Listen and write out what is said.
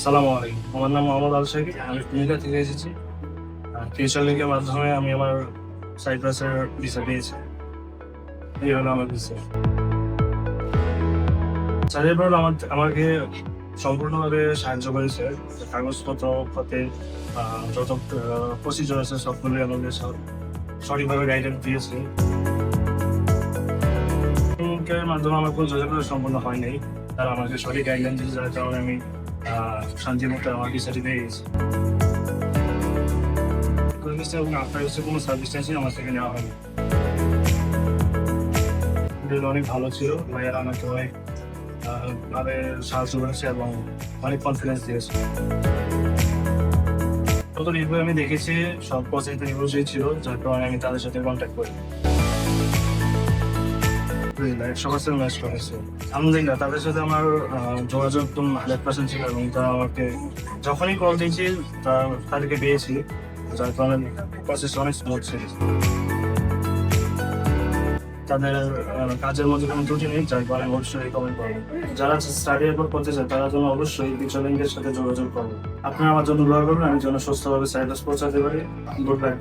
সালামু আলাইকুম। আমার নাম মোহাম্মদ আল শাকিব। আমি কুমিল্লা থেকে এসেছি। ফিউচার লিংকের মাধ্যমে আমি আমার সাইপ্রাসের ভিসা পেয়েছি। এই হলো আমার ভিসা। সাইপ্রাস আমাকে সম্পূর্ণভাবে সাহায্য করেছে। কাগজপত্র পাতে যত প্রসিজার আছে সবগুলোই আমাকে সঠিকভাবে গাইডেন্স দিয়েছে। লিংকের মাধ্যমে আমার কোনো যোগাযোগ সম্পূর্ণ হয় নাই। তারা আমাকে সঠিক গাইডলাইন দিয়েছে, যার কারণে আমি শান্তিমতো আমার ভিসাটি পেয়ে গেছি। এবং আপনার হচ্ছে কোনো সার্ভিস চার্জই আমার থেকে নেওয়া হয়নি। অনেক ভালো ছিল, ভাইয়ারা আমাকে অনেক ভাবে সাহায্য করেছে এবং অনেক কনফিডেন্স দিয়েছে। কত রিভিউ আমি দেখেছি, সব পজিটিভ রিভিউই ছিল, যার কারণে আমি তাদের সাথে কন্ট্যাক্ট করি। 100% ম্যাচ করেছে। আলহামদুলিল্লাহ, তাদের সাথে আমার যোগাযোগ একদম 100% ছিল এবং তারা আমাকে যখনই কল দিয়েছি তাদেরকে পেয়েছি, যার কারণে প্রসেস অনেক স্মুথ ছিল। তাদের কাজের মধ্যে কোনো ত্রুটি নেই, যার কারণে অবশ্যই রিকমেন্ড করবো। যারা স্টাডি অ্যাপোর্ট করতে চায় তারা যেন অবশ্যই ফিউচার লিংকের সাথে যোগাযোগ করবে। আপনারা আমার জন্য দোয়া করবেন, আমি যেন সুস্থভাবে সাইপ্রাস পৌঁছাতে পারি। Good luck.